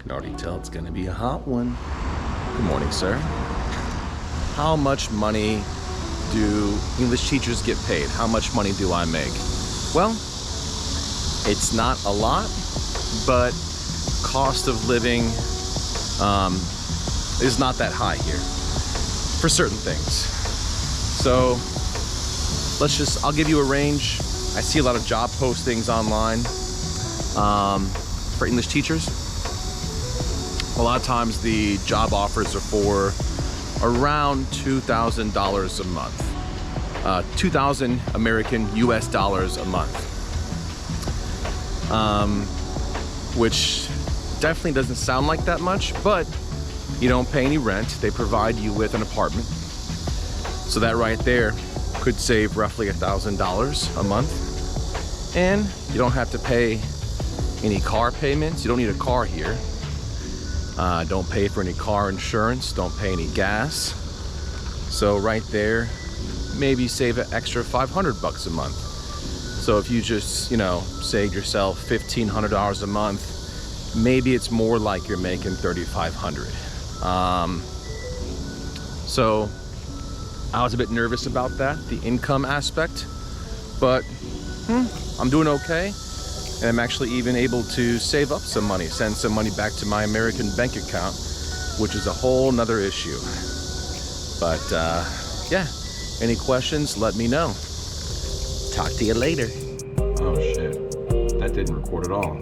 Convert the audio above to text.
Can already tell it's gonna be a hot one. Good morning, sir. How much money do English teachers get paid? How much money do I make? Well, it's not a lot, but cost of living is not that high here for certain things. So I'll give you a range. I see a lot of job postings online for English teachers. A lot of times the job offers are for around $2,000 a month. 2,000 American US dollars a month. Which definitely doesn't sound like that much, but you don't pay any rent. They provide you with an apartment. So that right there could save roughly $1,000 a month. And you don't have to pay any car payments. You don't need a car here. Don't pay for any car insurance, don't pay any gas. So right there, maybe save an extra 500 bucks a month. So if you just, save yourself $1,500 a month, maybe it's more like you're making $3,500. So I was a bit nervous about that, the income aspect, but I'm doing okay. And I'm actually even able to save up some money, send some money back to my American bank account, which is a whole nother issue. But yeah, any questions, let me know. Talk to you later. Oh shit, that didn't record at all.